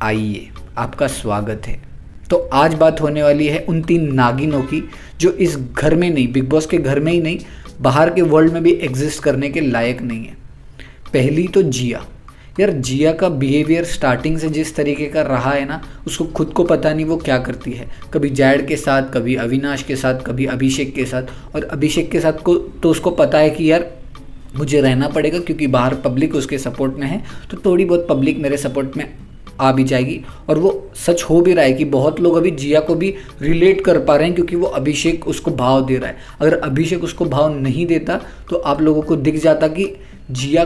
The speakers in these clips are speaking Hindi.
आइए, आपका स्वागत है। तो आज बात होने वाली है उन 3 नागिनों की जो इस घर में नहीं, बिग बॉस के घर में ही नहीं, बाहर के वर्ल्ड में भी एग्जिस्ट करने के लायक नहीं है। पहली तो जिया। यार जिया का बिहेवियर स्टार्टिंग से जिस तरीके का रहा है ना, उसको खुद को पता नहीं वो क्या करती है। कभी जैड के साथ, कभी अविनाश के साथ, कभी अभिषेक के साथ। और अभिषेक के साथ को तो उसको पता है कि यार मुझे रहना पड़ेगा क्योंकि बाहर पब्लिक उसके सपोर्ट में है, तो थोड़ी बहुत पब्लिक मेरे सपोर्ट में आ भी जाएगी। और वो सच हो भी रहा है कि बहुत लोग अभी जिया को भी रिलेट कर पा रहे हैं क्योंकि वो अभिषेक उसको भाव दे रहा है। अगर अभिषेक उसको भाव नहीं देता तो आप लोगों को दिख जाता कि जिया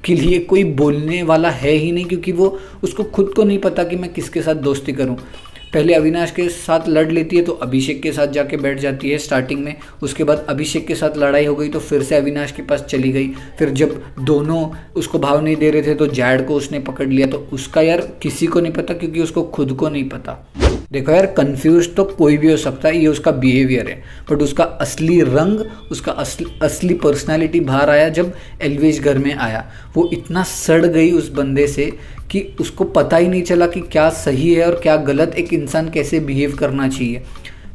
के लिए कोई बोलने वाला है ही नहीं, क्योंकि वो उसको खुद को नहीं पता कि मैं किसके साथ दोस्ती करूं। पहले अविनाश के साथ लड़ लेती है तो अभिषेक के साथ जाके बैठ जाती है स्टार्टिंग में। उसके बाद अभिषेक के साथ लड़ाई हो गई तो फिर से अविनाश के पास चली गई। फिर जब दोनों उसको भाव नहीं दे रहे थे तो जैड को उसने पकड़ लिया। तो उसका यार किसी को नहीं पता क्योंकि उसको खुद को नहीं पता। देखो यार, कंफ्यूज तो कोई भी हो सकता है, ये उसका बिहेवियर है, बट उसका असली रंग, उसका असली पर्सनालिटी बाहर आया जब एल्विश घर में आया। वो इतना सड़ गई उस बंदे से कि उसको पता ही नहीं चला कि क्या सही है और क्या गलत, एक इंसान कैसे बिहेव करना चाहिए।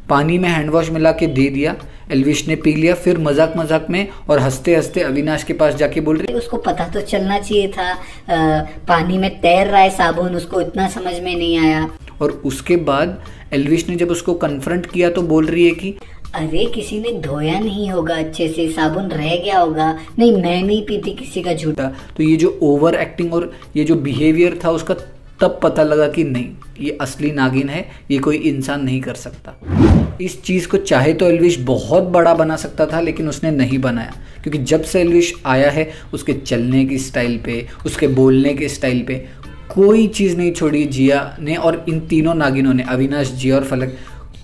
पानी में हैंड वॉश मिला के दे दिया, एल्विश ने पी लिया। फिर मजाक मजाक में और हंसते हंसते अविनाश के पास जाके बोल रही, उसको पता तो चलना चाहिए था, पानी में तैर रहा है साबुन, उसको इतना समझ में नहीं आया। और उसके बाद एल्विश ने जब उसको कन्फ्रंट किया तो बोल रही है कि अरे किसी ने धोया नहीं होगा अच्छे से, साबुन रह गया होगा। नहीं, मैं नहीं पीती किसी का झूठा। तो ये जो ओवर एक्टिंग और ये जो बिहेवियर था उसका, तब पता लगा कि नहीं, ये असली नागिन है, ये कोई इंसान नहीं कर सकता। इस चीज़ को चाहे तो एल्विश बहुत बड़ा बना सकता था, लेकिन उसने नहीं बनाया। क्योंकि जब से एल्विश आया है, उसके चलने की स्टाइल पे, उसके बोलने के स्टाइल पे कोई चीज़ नहीं छोड़ी जिया ने। और इन तीनों नागिनों ने, अविनाश, जिया और फलक,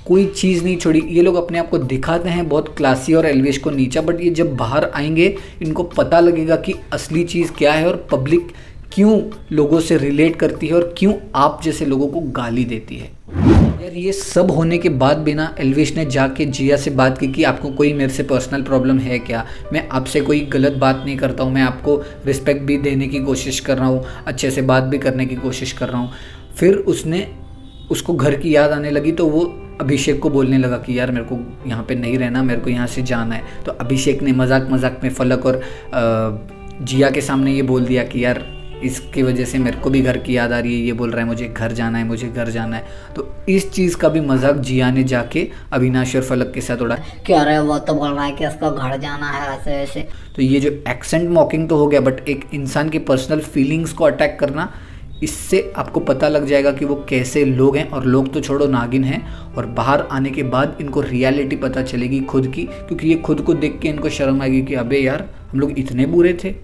कोई चीज़ नहीं छोड़ी। ये लोग अपने आप को दिखाते हैं बहुत क्लासी और एल्विश को नीचा, बट ये जब बाहर आएंगे इनको पता लगेगा कि असली चीज़ क्या है और पब्लिक क्यों लोगों से रिलेट करती है और क्यों आप जैसे लोगों को गाली देती है। यार ये सब होने के बाद भी ना, एल्विश ने जाके जिया से बात की कि आपको कोई मेरे से पर्सनल प्रॉब्लम है क्या? मैं आपसे कोई गलत बात नहीं करता हूँ, मैं आपको रिस्पेक्ट भी देने की कोशिश कर रहा हूँ, अच्छे से बात भी करने की कोशिश कर रहा हूँ। फिर उसको घर की याद आने लगी तो वो अभिषेक को बोलने लगा कि यार मेरे को यहाँ पे नहीं रहना, मेरे को यहाँ से जाना है। तो अभिषेक ने मजाक मजाक में फलक और जिया के सामने ये बोल दिया कि यार इसकी वजह से मेरे को भी घर की याद आ रही है, ये बोल रहा है मुझे घर जाना है, मुझे घर जाना है। तो इस चीज़ का भी मजाक जिया ने जाके अविनाश और फलक के साथ उड़ा। क्या रहा है, वो तो बोल रहा है कि उसका घर जाना है ऐसे ऐसे। तो ये जो एक्सेंट मॉकिंग तो हो गया, बट एक इंसान की पर्सनल फीलिंग्स को अटैक करना, इससे आपको पता लग जाएगा कि वो कैसे लोग हैं। और लोग तो छोड़ो, नागिन हैं। और बाहर आने के बाद इनको रियलिटी पता चलेगी खुद की, क्योंकि ये खुद को देख के इनको शर्म आएगी कि अबे यार हम लोग इतने बुरे थे।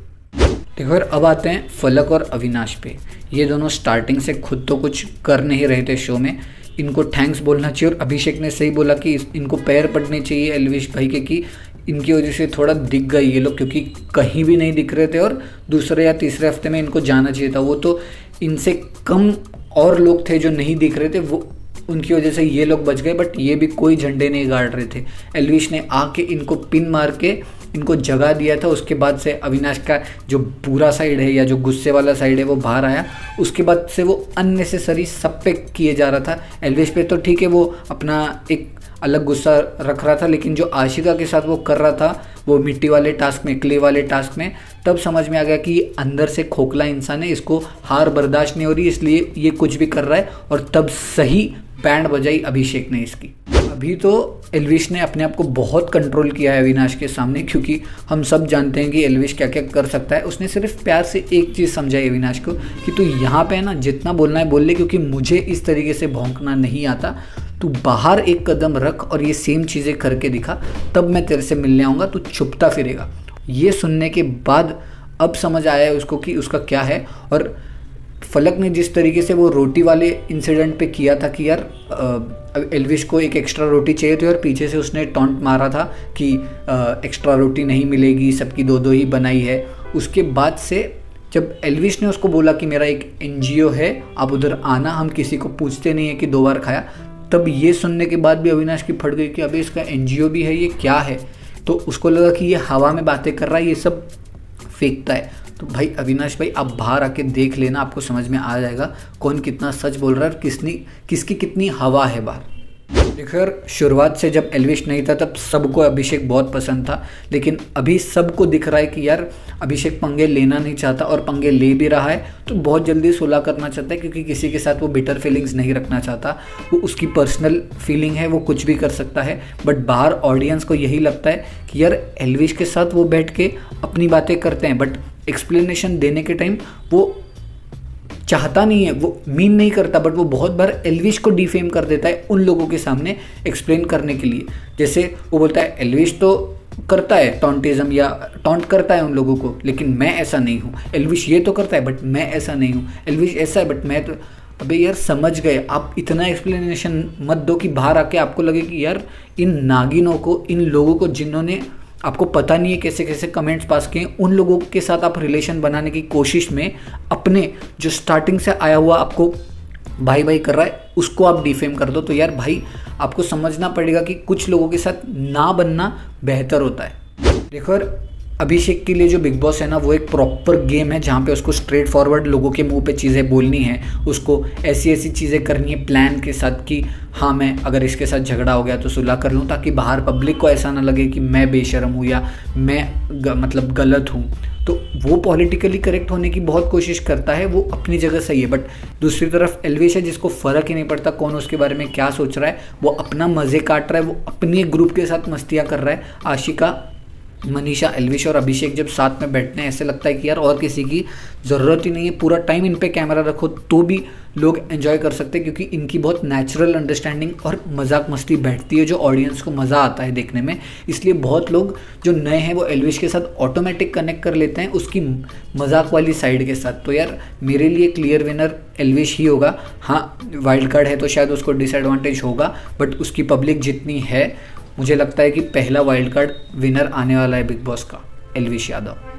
देखो यार, अब आते हैं फलक और अविनाश पे। ये दोनों स्टार्टिंग से खुद तो कुछ कर नहीं रहे थे शो में, इनको थैंक्स बोलना चाहिए। और अभिषेक ने सही बोला कि इनको पैर पड़ने चाहिए एल्विश भाई के, कि इनकी वजह से थोड़ा दिख गए ये लोग, क्योंकि कहीं भी नहीं दिख रहे थे और दूसरे या तीसरे हफ्ते में इनको जाना चाहिए था। वो तो इनसे कम और लोग थे जो नहीं दिख रहे थे, वो उनकी वजह से ये लोग बच गए, बट ये भी कोई झंडे नहीं गाड़ रहे थे। एल्विश ने आके इनको पिन मार के इनको जगा दिया था। उसके बाद से अविनाश का जो बुरा साइड है या जो गुस्से वाला साइड है वो बाहर आया। उसके बाद से वो अननेसेसरी सब पे किए जा रहा था। एल्विश पे तो ठीक है, वो अपना एक अलग गुस्सा रख रहा था, लेकिन जो आशिका के साथ वो कर रहा था, वो मिट्टी वाले टास्क में, क्ले वाले टास्क में, तब समझ में आ गया कि ये अंदर से खोखला इंसान है, इसको हार बर्दाश्त नहीं हो रही, इसलिए ये कुछ भी कर रहा है। और तब सही बैंड बजाई अभिषेक ने इसकी। अभी तो एल्विश ने अपने आप को बहुत कंट्रोल किया है अविनाश के सामने, क्योंकि हम सब जानते हैं कि एल्विश क्या क्या कर सकता है। उसने सिर्फ प्यार से एक चीज़ समझाई अविनाश को कि तू यहाँ पे है ना, जितना बोलना है बोल ले, क्योंकि मुझे इस तरीके से भौंकना नहीं आता। तू बाहर एक कदम रख और ये सेम चीज़ें करके दिखा, तब मैं तेरे से मिलने आऊँगा, तू छुपता फिरेगा। ये सुनने के बाद अब समझ आया है उसको कि उसका क्या है। और फलक ने जिस तरीके से वो रोटी वाले इंसिडेंट पे किया था कि यार एल्विश को एक एक्स्ट्रा रोटी चाहिए थी और पीछे से उसने टॉन्ट मारा था कि एक्स्ट्रा रोटी नहीं मिलेगी, सबकी 2-2 ही बनाई है। उसके बाद से जब एल्विश ने उसको बोला कि मेरा एक एनजीओ है, आप उधर आना, हम किसी को पूछते नहीं है कि 2 बार खाया, तब ये सुनने के बाद भी अविनाश की फट गई कि अबे इसका एनजीओ भी है, ये क्या है। तो उसको लगा कि ये हवा में बातें कर रहा है, ये सब फेंकता है। तो भाई अविनाश भाई आप बाहर आके देख लेना, आपको समझ में आ जाएगा कौन कितना सच बोल रहा है और किसकी कितनी हवा है बाहर। देखो यार, शुरुआत से जब एल्विश नहीं था तब सबको अभिषेक बहुत पसंद था, लेकिन अभी सबको दिख रहा है कि यार अभिषेक पंगे लेना नहीं चाहता और पंगे ले भी रहा है, तो बहुत जल्दी सुलह करना चाहता है क्योंकि किसी के साथ वो बिटर फीलिंग्स नहीं रखना चाहता। वो उसकी पर्सनल फीलिंग है, वो कुछ भी कर सकता है, बट बाहर ऑडियंस को यही लगता है कि यार एल्विश के साथ वो बैठ के अपनी बातें करते हैं, बट एक्सप्लेनेशन देने के टाइम वो चाहता नहीं है, वो मीन नहीं करता, बट वो बहुत बार एल्विश को डिफेम कर देता है उन लोगों के सामने एक्सप्लेन करने के लिए। जैसे वो बोलता है एल्विश तो करता है टॉन्टिज्म या टॉन्ट करता है उन लोगों को, लेकिन मैं ऐसा नहीं हूँ। एल्विश ये तो करता है बट मैं ऐसा नहीं हूँ। एल्विश ऐसा है बट मैं तो, अबे यार समझ गए आप, इतना एक्सप्लेनेशन मत दो कि बाहर आके आपको लगे कि यार इन नागिनों को, इन लोगों को जिन्होंने आपको पता नहीं है कैसे कैसे कमेंट्स पास किए, उन लोगों के साथ आप रिलेशन बनाने की कोशिश में अपने जो स्टार्टिंग से आया हुआ आपको भाई भाई कर रहा है उसको आप डिफेम कर दो। तो यार भाई आपको समझना पड़ेगा कि कुछ लोगों के साथ ना बनना बेहतर होता है। देखो यार, अभिषेक के लिए जो बिग बॉस है ना, वो एक प्रॉपर गेम है जहाँ पे उसको स्ट्रेट फॉरवर्ड लोगों के मुंह पे चीज़ें बोलनी है, उसको ऐसी ऐसी चीज़ें करनी है प्लान के साथ कि हाँ मैं अगर इसके साथ झगड़ा हो गया तो सुलह कर लूँ, ताकि बाहर पब्लिक को ऐसा ना लगे कि मैं बेशर्म हूँ या मैं मतलब गलत हूँ। तो वो पॉलिटिकली करेक्ट होने की बहुत कोशिश करता है, वो अपनी जगह सही है। बट दूसरी तरफ एल्विश है जिसको फ़र्क ही नहीं पड़ता कौन उसके बारे में क्या सोच रहा है, वो अपना मज़े काट रहा है, वो अपने ग्रुप के साथ मस्तियाँ कर रहा है। आशिका, मनीषा, एल्विश और अभिषेक जब साथ में बैठते हैं ऐसे लगता है कि यार और किसी की ज़रूरत ही नहीं है, पूरा टाइम इन पे कैमरा रखो तो भी लोग एंजॉय कर सकते हैं, क्योंकि इनकी बहुत नेचुरल अंडरस्टैंडिंग और मजाक मस्ती बैठती है जो ऑडियंस को मज़ा आता है देखने में। इसलिए बहुत लोग जो नए हैं वो एल्विश के साथ ऑटोमेटिक कनेक्ट कर लेते हैं उसकी मजाक वाली साइड के साथ। तो यार मेरे लिए क्लियर विनर एल्विश ही होगा। हाँ, वाइल्ड कार्ड है तो शायद उसको डिसएडवांटेज होगा, बट उसकी पब्लिक जितनी है मुझे लगता है कि पहला वाइल्ड कार्ड विनर आने वाला है बिग बॉस का, एल्विश यादव।